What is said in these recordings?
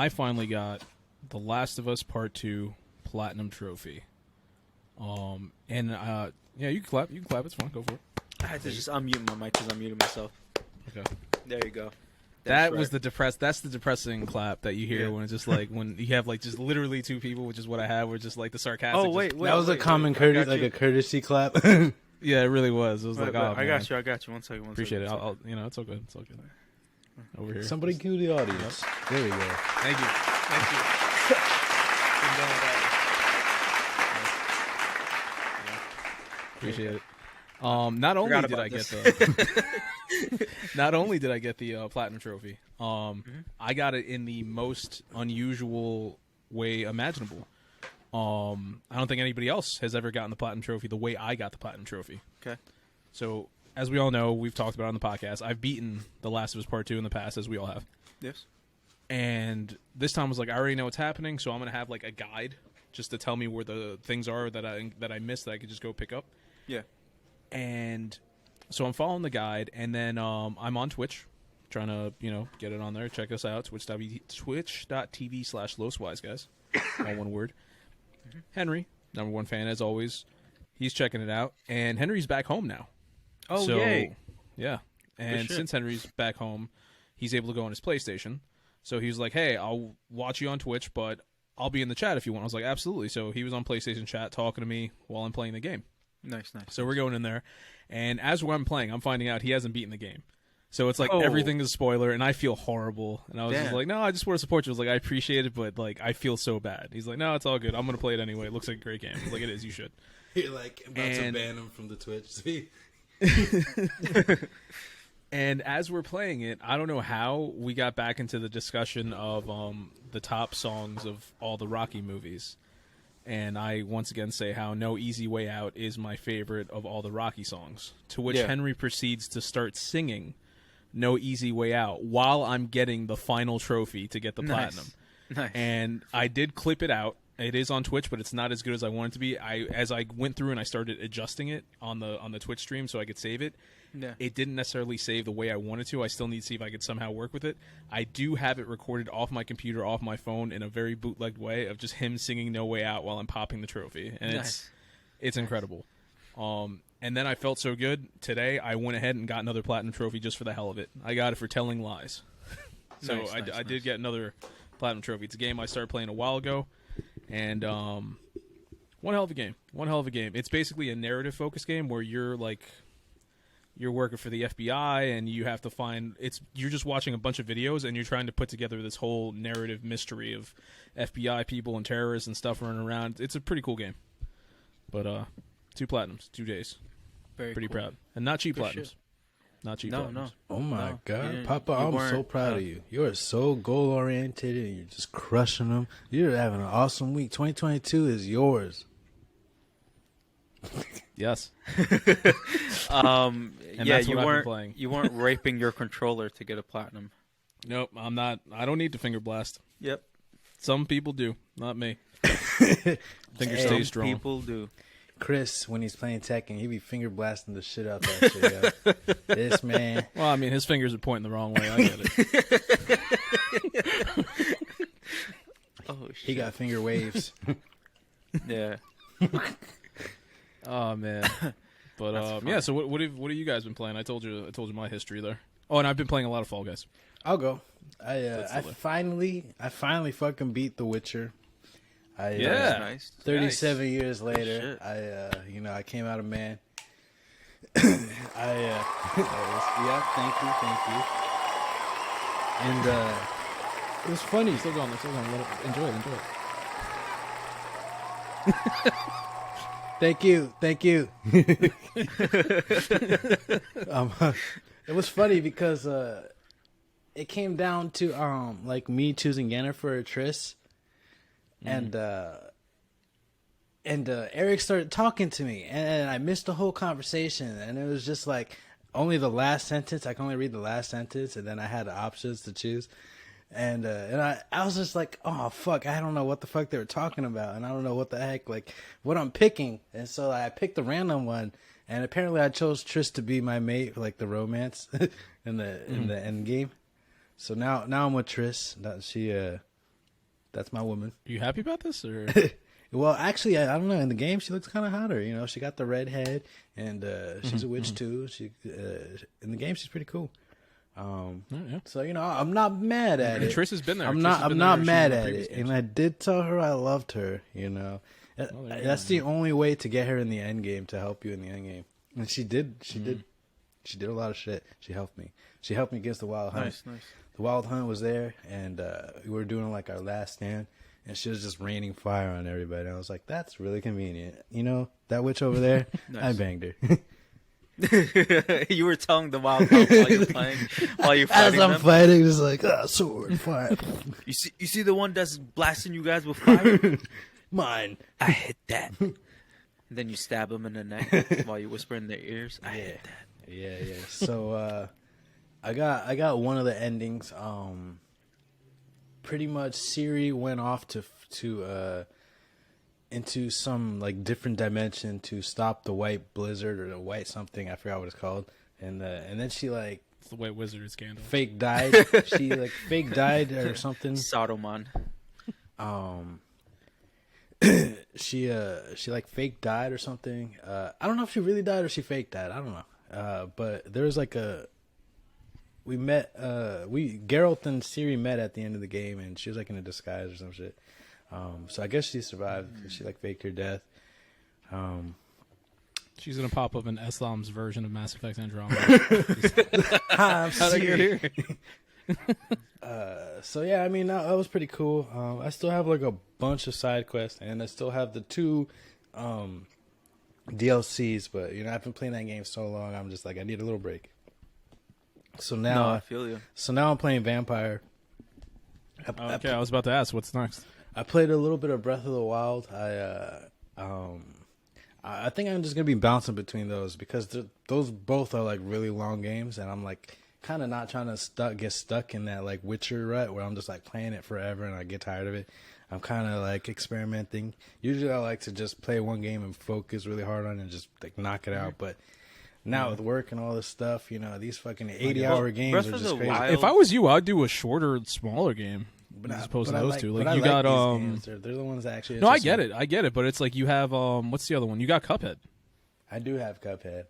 I finally got The Last of Us Part 2 Platinum Trophy. Yeah, you can clap. You can clap. It's fine. Go for it. I had to just unmute my mic because I'm muting myself. Okay. There you go. That was the That's the depressing clap that you hear when it's just like when you have like just literally two people, which is what I have, where just like the sarcastic. Oh wait, that was a common courtesy, like a courtesy clap. Yeah, it really was. It was like, oh, I got you. 1 second. Appreciate it. I'll it's all good. It's all good. Over here. Somebody cue the audience. Yep. There we go. Thank you. Appreciate it. Not only did I get the platinum trophy, I got it in the most unusual way imaginable. I don't think anybody else has ever gotten the platinum trophy the way I got the platinum trophy. Okay. So, as we all know, we've talked about it on the podcast, I've beaten The Last of Us Part 2 in the past, as we all have. Yes. And this time I was like, I already know what's happening, so I'm going to have like a guide just to tell me where the things are that I missed that I could just go pick up. Yeah. And so I'm following the guide, and then I'm on Twitch, trying to, get it on there. Check us out, twitch.tv/LosWise, guys. All one word. Mm-hmm. Henry, number one fan, as always. He's checking it out, and Henry's back home now. Oh, yay. Yeah. And since Henry's back home, he's able to go on his PlayStation. So he was like, hey, I'll watch you on Twitch, but I'll be in the chat if you want. I was like, absolutely. So he was on PlayStation chat talking to me while I'm playing the game. Nice. So we're going in there, and as I'm playing, I'm finding out he hasn't beaten the game. So it's like everything is a spoiler, and I feel horrible. And I was just like, no, I just want to support you. I was like, I appreciate it, but like I feel so bad. He's like, no, it's all good. I'm going to play it anyway. It looks like a great game. I was like, it is. You should. You're like about to ban him from the Twitch. And as we're playing it, I don't know how we got back into the discussion of the top songs of all the Rocky movies. And I once again say how No Easy Way Out is my favorite of all the Rocky songs. To which Henry proceeds to start singing No Easy Way Out while I'm getting the final trophy to get the platinum. Nice. And I did clip it out. It is on Twitch, but it's not as good as I want it to be. As I went through and I started adjusting it on the Twitch stream so I could save it, it didn't necessarily save the way I wanted to. I still need to see if I could somehow work with it. I do have it recorded off my computer, off my phone, in a very bootlegged way of just him singing No Way Out while I'm popping the trophy. And it's incredible. And then I felt so good. Today, I went ahead and got another platinum trophy just for the hell of it. I got it for telling lies. So I did get another platinum trophy. It's a game I started playing a while ago. And one hell of a game. It's basically a narrative-focused game where you're working for the FBI and you have to you're just watching a bunch of videos and you're trying to put together this whole narrative mystery of FBI people and terrorists and stuff running around. It's a pretty cool game. But 2 platinums, 2 days. Pretty cool. Proud. And not cheap platinums. Shit. Not cheap No. platinums. Oh my God, Papa, I'm so proud of you. You are so goal oriented and you're just crushing them. You're having an awesome week. 2022 is yours. Yes. And that's you what I've been weren't playing. you weren't raping your controller to get a platinum. Nope, I'm not. I don't need to finger blast. Yep. Some people do, not me. Finger stay strong. Some people do. Chris, when he's playing Tekken, he be finger blasting the shit out that shit. Yo. This man. Well, I mean, his fingers are pointing the wrong way. I get it. Oh shit. He got finger waves. Yeah. Oh man. But yeah. So what have you guys been playing? I told you my history there. Oh, and I've been playing a lot of Fall Guys. I'll go. I finally fucking beat The Witcher. Nice. 37 years later, I came out a man. Thank you. And it was funny. Still going. Enjoy it. Thank you. It was funny because it came down to me choosing Yennefer or Triss. And Eric started talking to me, and I missed the whole conversation. And it was just like only the last sentence. I can only read the last sentence, and then I had the options to choose. And I was just like, oh fuck, I don't know what the fuck they were talking about, and I don't know what the heck what I'm picking. And so I picked a random one, and apparently I chose Triss to be my mate, like the romance in the end game. So now I'm with Triss. That's my woman. Are you happy about this? Or Well, actually, I don't know. In the game, she looks kind of hotter. You know, she got the red head, and she's a witch too. She in the game, she's pretty cool. yeah. So you know, I'm not mad at it. Trish has been there. I'm not mad at it, and I did tell her I loved her. You know, that's the only way to get her in the end game, to help you in the end game, and she did. She did a lot of shit. She helped me. She helped me against the wild hunt. Nice. The wild hunt was there, and we were doing like our last stand. And she was just raining fire on everybody. And I was like, that's really convenient. You know, that witch over there, I banged her. You were telling the wild hunt while you're playing, while you're fighting As I'm fighting, just like, sword, fire. You see the one that's blasting you guys with fire? Mine. I hit that. And then you stab them in the neck while you whisper in their ears. I hit that. Yeah. So I got one of the endings. Pretty much Siri went off to into some like different dimension to stop the white blizzard or the white something, I forgot what it's called, and then she like, it's the white wizard scandal. Fake died. She like fake died or something. Saruman. She like fake died or something. I don't know if she really died or she fake died. I don't know. But there was like we met, Geralt and Ciri met at the end of the game, and she was like in a disguise or some shit. So I guess she survived. She like faked her death. She's gonna pop up in Eslam's version of Mass Effect Andromeda. I'm How'd I get here? So yeah, I mean that was pretty cool. I still have like a bunch of side quests, and I still have the 2 DLCs. But you know, I've been playing that game so long, I'm just like, I need a little break. So now, I feel you. So now I'm playing Vampyr. I was about to ask, what's next? I played a little bit of Breath of the Wild. I think I'm just gonna be bouncing between those because those both are like really long games, and I'm like kind of not trying to get stuck in that like Witcher rut where I'm just like playing it forever and I get tired of it. I'm kind of like experimenting. Usually I like to just play one game and focus really hard on it and just like knock it out, but now with work and all this stuff, you know, these fucking 80-hour games are just crazy. If I was you, I'd do a shorter, smaller game as opposed to those two. Like you got they're the ones that actually. No, I get it, but it's like you have what's the other one? You got Cuphead. I do have Cuphead.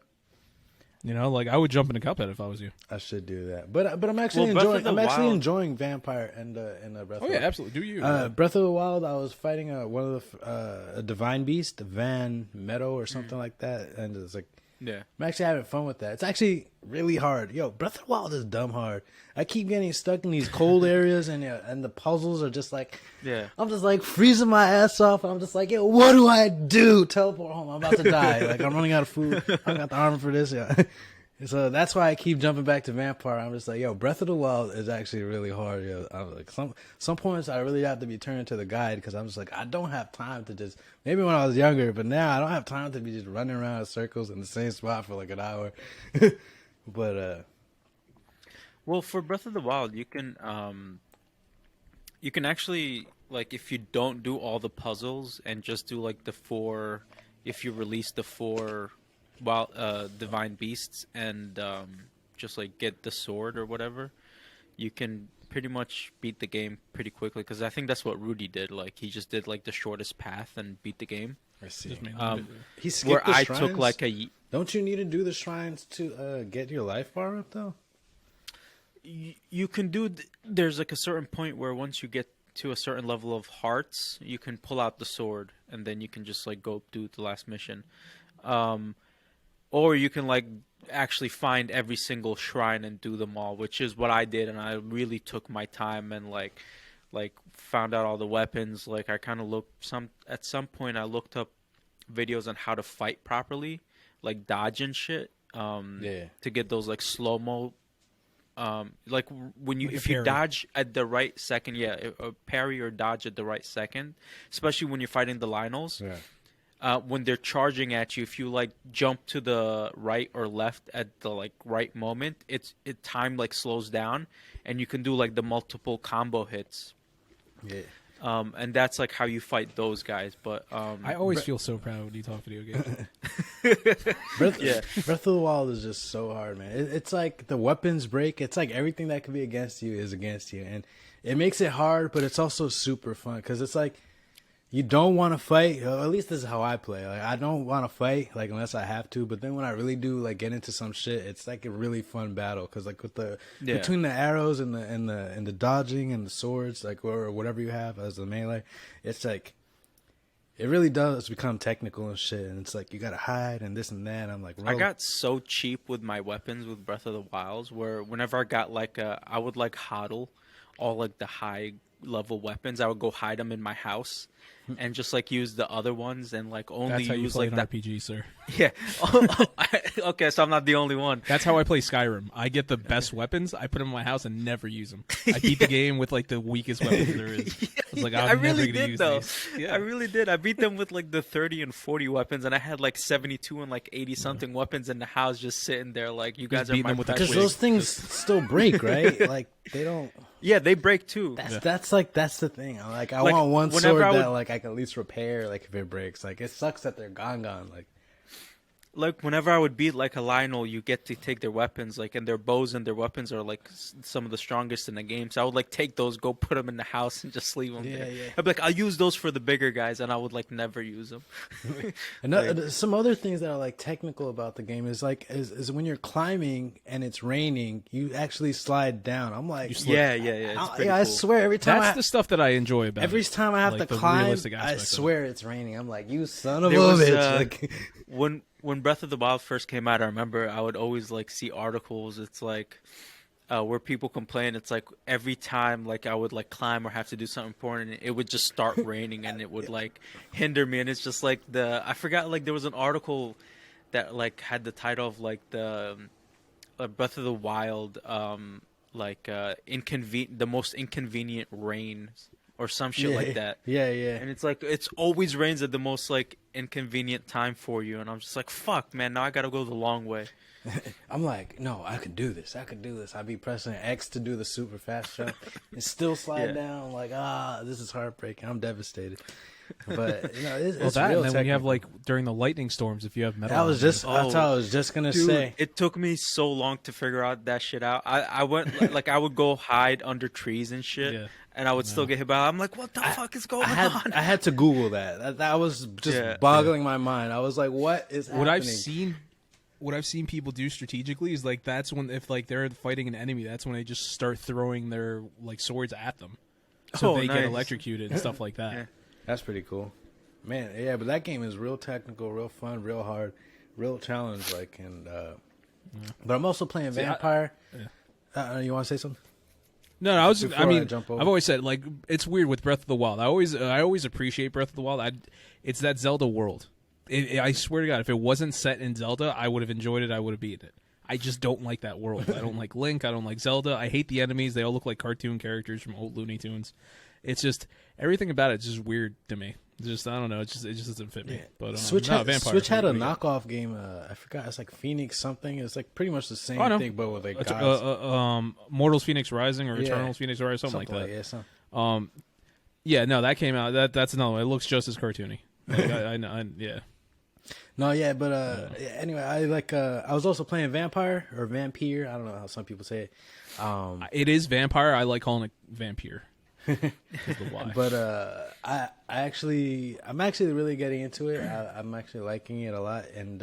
You know, like I would jump into Cuphead if I was you. I should do that, but I'm actually enjoying Vampyr and Breath of the Wild. Oh yeah, absolutely. Do you? Breath of the Wild? I was fighting one of the a divine beast, Van Meadow or something like that, and it's like. Yeah, I'm actually having fun with that. It's actually really hard. Yo, Breath of the Wild is dumb hard. I keep getting stuck in these cold areas, and the puzzles are just like, I'm just like freezing my ass off. I'm just like, yo, what do I do? Teleport home. I'm about to die. Like I'm running out of food. I got the armor for this. Yeah. So that's why I keep jumping back to Vampyr. I'm just like, yo, Breath of the Wild is actually really hard. Yo, I'm like, some points I really have to be turning to the guide because I'm just like, I don't have time to just. Maybe when I was younger, but now I don't have time to be just running around in circles in the same spot for like an hour. But well, for Breath of the Wild, you can actually, like, if you don't do all the puzzles and just do like the 4, if you release the 4 divine beasts and just like get the sword or whatever, you can pretty much beat the game pretty quickly, because I think that's what Rudy did. Like he just did like the shortest path and beat the game. I see. He skipped the shrines? Took like don't you need to do the shrines to get your life bar up though? You can do there's like a certain point where once you get to a certain level of hearts, you can pull out the sword and then you can just like go do the last mission. Or you can like actually find every single shrine and do them all, which is what I did, and I really took my time and like found out all the weapons. Like I kind of at some point I looked up videos on how to fight properly, like dodge and shit. To get those like slow mo. Like when you if you dodge at the right second, parry or dodge at the right second, especially when you're fighting the Lynels. Yeah. When they're charging at you, if you like jump to the right or left at the like right moment, time like slows down, and you can do like the multiple combo hits. Yeah. And that's like how you fight those guys. But I always feel so proud when you talk video games. Breath of the Wild is just so hard, man. It's like the weapons break. It's like everything that could be against you is against you, and it makes it hard, but it's also super fun because it's like you don't want to fight. Or at least this is how I play. Like I don't want to fight like unless I have to. But then when I really do like get into some shit, it's like a really fun battle because like with the between the arrows and the dodging and the swords like or whatever you have as the melee, it's like. It really does become technical and shit, and it's like you gotta hide and this and that. And I'm like, I got so cheap with my weapons with Breath of the Wilds, where whenever I got like I would like hodl all like the high level weapons. I would go hide them in my house, and just like use the other ones and like only That's how use you play like an that. RPG, sir. Yeah. Okay, so I'm not the only one. That's how I play Skyrim. I get the best weapons, I put them in my house and never use them. I beat the game with like the weakest weapons there is. I was like, I I'm never really gonna did use though. these. Yeah. I really did. I beat them with like the 30 and 40 weapons, and I had like 72 and like 80 something weapons in the house just sitting there. Like you guys are beating my them with the because precious. those things still break, right? Like they don't. Yeah, they break too. That's the thing. I'm like I Like, want one whenever sword I would- that like I can at least repair. Like if it breaks, like it sucks that they're gone. Like Whenever I would beat like a Lionel, you get to take their weapons, like, and their bows and their weapons are like some of the strongest in the game. So I would like take those, go put them in the house, and just leave them there. Yeah. I'd be like, I'll use those for the bigger guys, and I would like never use them. and some other things that are like technical about the game is like is when you're climbing and it's raining, you actually slide down. I'm like, Yeah. It's pretty I cool. swear every time That's the stuff that I enjoy about every it. time I have Like, to the climb, realistic I aspect of it. swear it's raining. I'm like, you son of There a was, bitch. Like, when Breath of the Wild first came out, I remember I would always like see articles. It's like where people complain. It's like every time like I would like climb or have to do something important, it would just start raining and it would like hinder me. And it's just like I forgot like there was an article that like had the title of like the Breath of the Wild the most inconvenient rain or some shit like that. Yeah. And it's like it's always rains at the most like inconvenient time for you, and I'm just like, fuck, man, now I gotta go the long way. I'm like, no, I can do this. I'd be pressing X to do the super fast jump and still slide down. Like, this is heartbreaking. I'm devastated. But you know, it's That, real and then when you have technical. like during the lightning storms, if you have metal. That's what I was just gonna Dude, say. it took me so long to figure out that shit out. I went like I would go hide under trees and shit. Yeah. And I would still get hit by. I'm like, what the fuck is going on? I had to Google that. That was just boggling my mind. I was like, what is happening? What I've seen people do strategically is like that's when if like they're fighting an enemy, that's when they just start throwing their like swords at them, so they get electrocuted and stuff like that. Yeah. That's pretty cool, man. Yeah, but that game is real technical, real fun, real hard, real challenge. Like, and but I'm also playing Vampyr. You want to say something? No, I was. Before I mean, I jump over. I've always said like it's weird with Breath of the Wild. I always appreciate Breath of the Wild. It's that Zelda world. I swear to God, if it wasn't set in Zelda, I would have enjoyed it. I would have beaten it. I just don't like that world. I don't like Link. I don't like Zelda. I hate the enemies. They all look like cartoon characters from old Looney Tunes. It's just everything about it's just weird to me. It's just I don't know. It just doesn't fit me. Yeah. But Switch no, had, Vampyr. Switch had a We got- knockoff game. I forgot. It's like Phoenix something. It's like pretty much the same Oh, no. thing, but with like gods. Mortals Phoenix Rising or Yeah. Eternals Phoenix Rising, something like that. Yeah, something. Yeah, no, that came out. That's another one. It looks just as cartoony. Like, I know. Yeah. No, yeah, but anyway, I like. I was also playing Vampyr or Vampyr. I don't know how some people say it. It is Vampire. I like calling it Vampyr. Why? But I'm actually really getting into it. I'm actually liking it a lot, and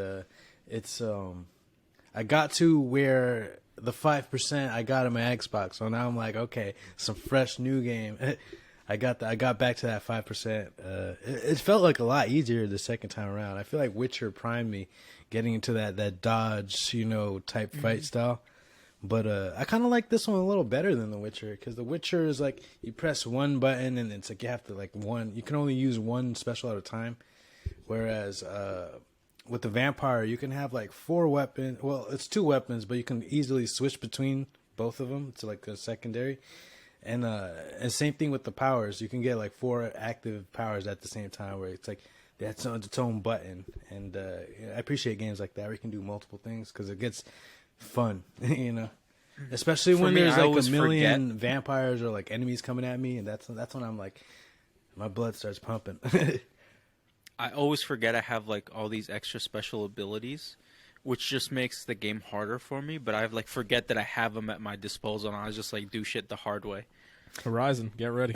it's I got to where the 5% I got on my Xbox, so now I'm like, okay, some fresh new game. I got back to that 5%. It felt like a lot easier the second time around. I feel like Witcher primed me getting into that dodge, type fight style. But I kind of like this one a little better than The Witcher, because The Witcher is like you press one button and it's like you have to you can only use one special at a time. Whereas with the Vampire, you can have like 4 weapons. Well, it's 2 weapons, but you can easily switch between both of them to like a secondary. And same thing with the powers. You can get like 4 active powers at the same time, where it's like that's its own button. And I appreciate games like that where you can do multiple things, because it gets fun, especially when me, there's I like a always million vampires or like enemies coming at me, and that's when I'm like, my blood starts pumping. I always forget I have like all these extra special abilities, which just makes the game harder for me. But I forget that I have them at my disposal, and I just like do shit the hard way. Horizon, get ready.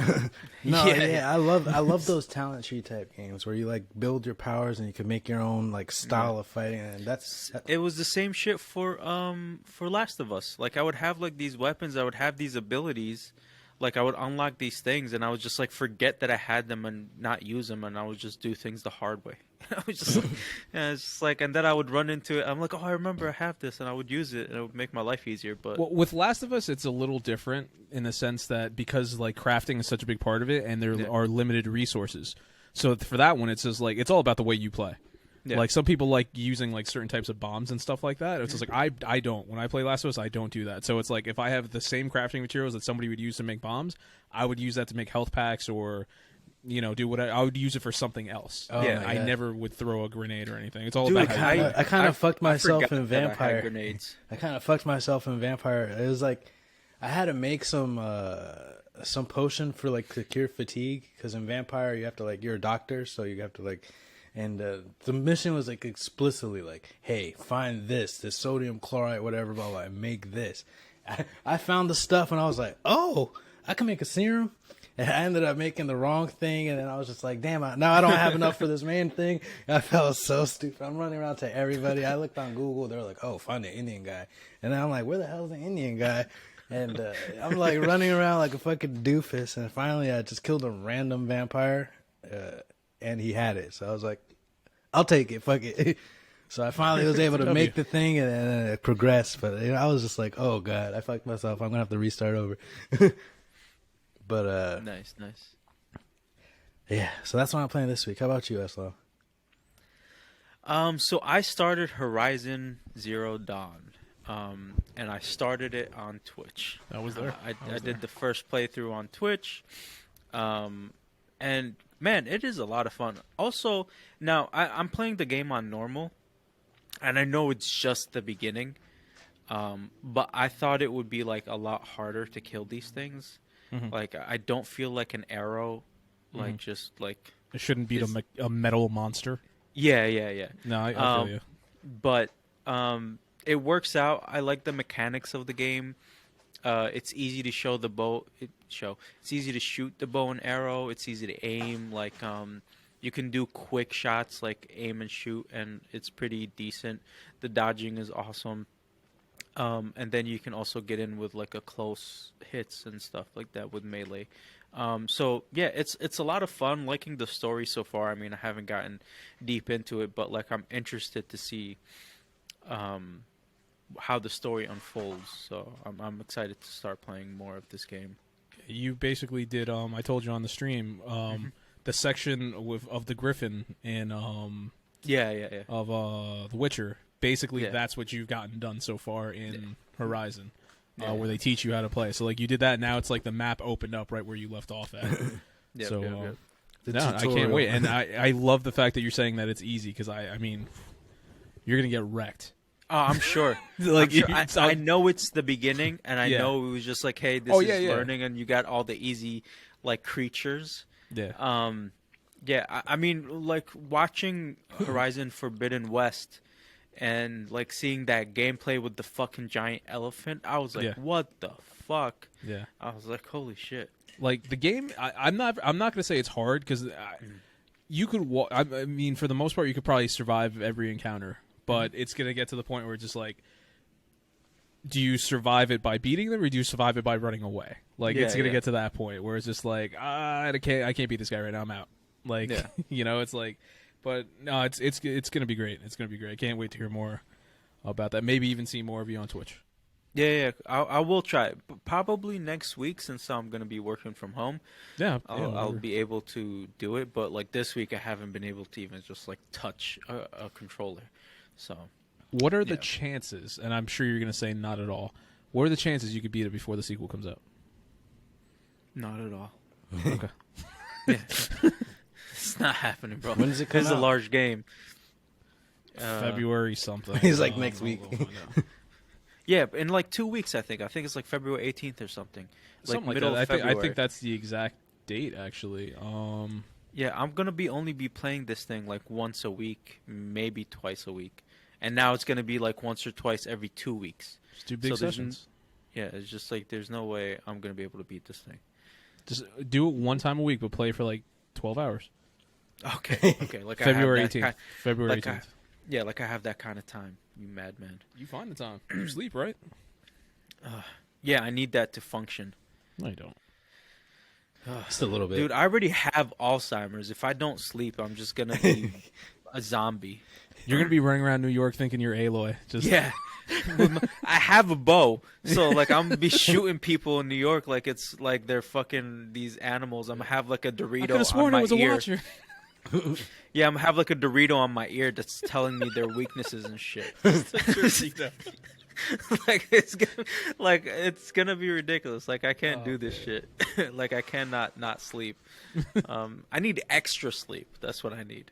No, yeah, I love those talent tree type games where you like build your powers and you can make your own like style of fighting, and it was the same shit for Last of Us. Like I would have like these weapons, I would have these abilities, like I would unlock these things, and I would just like forget that I had them and not use them, and I would just do things the hard way. I was just like, it's just like, and then I would run into it. I'm like, oh, I remember I have this, and I would use it, and it would make my life easier. But well, with Last of Us, it's a little different in the sense that because like crafting is such a big part of it, and there are limited resources. So for that one, it's just like it's all about the way you play. Yeah. Like some people like using like certain types of bombs and stuff like that. It's just like I don't. When I play Last of Us, I don't do that. So it's like if I have the same crafting materials that somebody would use to make bombs, I would use that to make health packs or do what I would use it for something else. Oh, yeah, I never would throw a grenade or anything. It's all about how I kind of fucked myself in Vampyr. Grenades. I kind of fucked myself in Vampyr. It was like I had to make some potion for like to cure fatigue because in Vampyr you have to like you're a doctor, so you have to like. And the mission was like explicitly like, hey, find this sodium chloride, whatever, blah, blah, and make this. I found the stuff and I was like, oh, I can make a serum. And I ended up making the wrong thing. And then I was just like, damn, now I don't have enough for this main thing. I felt so stupid. I'm running around to everybody. I looked on Google. They're like, oh, find the Indian guy. And then I'm like, where the hell is the Indian guy? And I'm like running around like a fucking doofus. And finally I just killed a random vampire. And he had it. So I was like, I'll take it. Fuck it. So I finally was able to make the thing and then it progressed. But I was just like, oh, God, I fucked myself. I'm going to have to restart over. But Nice. Yeah, so that's what I'm playing this week. How about you, Eslo? So I started Horizon Zero Dawn. And I started it on Twitch. That was there. I did the first playthrough on Twitch. And man, it is a lot of fun. Also, now I'm playing the game on normal, and I know it's just the beginning, but I thought it would be like a lot harder to kill these things. Mm-hmm. Like I don't feel like an arrow, like just like it shouldn't beat a metal monster. Yeah. No, I feel you. But it works out. I like the mechanics of the game. It's easy to show the bow. It's easy to shoot the bow and arrow. It's easy to aim. Like you can do quick shots, like aim and shoot, and it's pretty decent. The dodging is awesome. And then you can also get in with like a close hits and stuff like that with melee. So yeah, it's a lot of fun. Liking the story so far. I mean, I haven't gotten deep into it, but like I'm interested to see how the story unfolds. So I'm excited to start playing more of this game. You basically did. I told you on the stream. The section of the Griffin in of The Witcher. Basically, that's what you've gotten done so far in Horizon, where they teach you how to play. So, like, you did that. Now it's like the map opened up right where you left off at. I can't wait. And I love the fact that you're saying that it's easy because I mean, you're gonna get wrecked. Oh, I'm sure. I know it's the beginning, and I know it was just like, hey, this is learning, and you got all the easy like creatures. Yeah. I mean, like watching Horizon Forbidden West. And like seeing that gameplay with the fucking giant elephant, I was like, "What the fuck?" Yeah, I was like, "Holy shit!" Like the game, I'm not gonna say it's hard because you could. I mean, for the most part, you could probably survive every encounter, but it's gonna get to the point where it's just like, do you survive it by beating them, or do you survive it by running away? Like it's gonna get to that point where it's just like, I can't beat this guy right now. I'm out. Like it's like. But no, it's gonna be great. It's gonna be great. I can't wait to hear more about that. Maybe even see more of you on Twitch. Yeah. I will try. Probably next week since I'm gonna be working from home. Yeah, I'll be able to do it. But like this week, I haven't been able to even just like touch a controller. So, what are the chances? And I'm sure you're gonna say not at all. What are the chances you could beat it before the sequel comes out? Not at all. Okay. Yeah. It's not happening, bro. When does it come out? It's a large game. February something. He's like next week. Yeah, in like 2 weeks, I think. I think it's like February 18th or something. Something like that. I think that's the exact date, actually. Yeah, I'm gonna only be playing this thing like once a week, maybe twice a week, and now it's gonna be like once or twice every 2 weeks. Just do big sessions. Yeah, it's just like there's no way I'm gonna be able to beat this thing. Just do it one time a week, but play for like 12 hours. Okay. Like February I have that 18th. February like 18th. Yeah, like I have that kind of time. You madman. You find the time. You sleep, right? Yeah, I need that to function. No, you don't. Just a little bit. Dude, I already have Alzheimer's. If I don't sleep, I'm just going to be a zombie. You're going to be running around New York thinking you're Aloy. Yeah. I have a bow. So, like, I'm going to be shooting people in New York like it's like they're fucking these animals. I'm going to have, like, a Dorito I could have sworn on my it was a ear. Watcher. Yeah, I'm going to have, like, a Dorito on my ear that's telling me their weaknesses and shit. Like it's gonna be ridiculous. Like I can't do this shit. Like I cannot not sleep. I need extra sleep. That's what I need.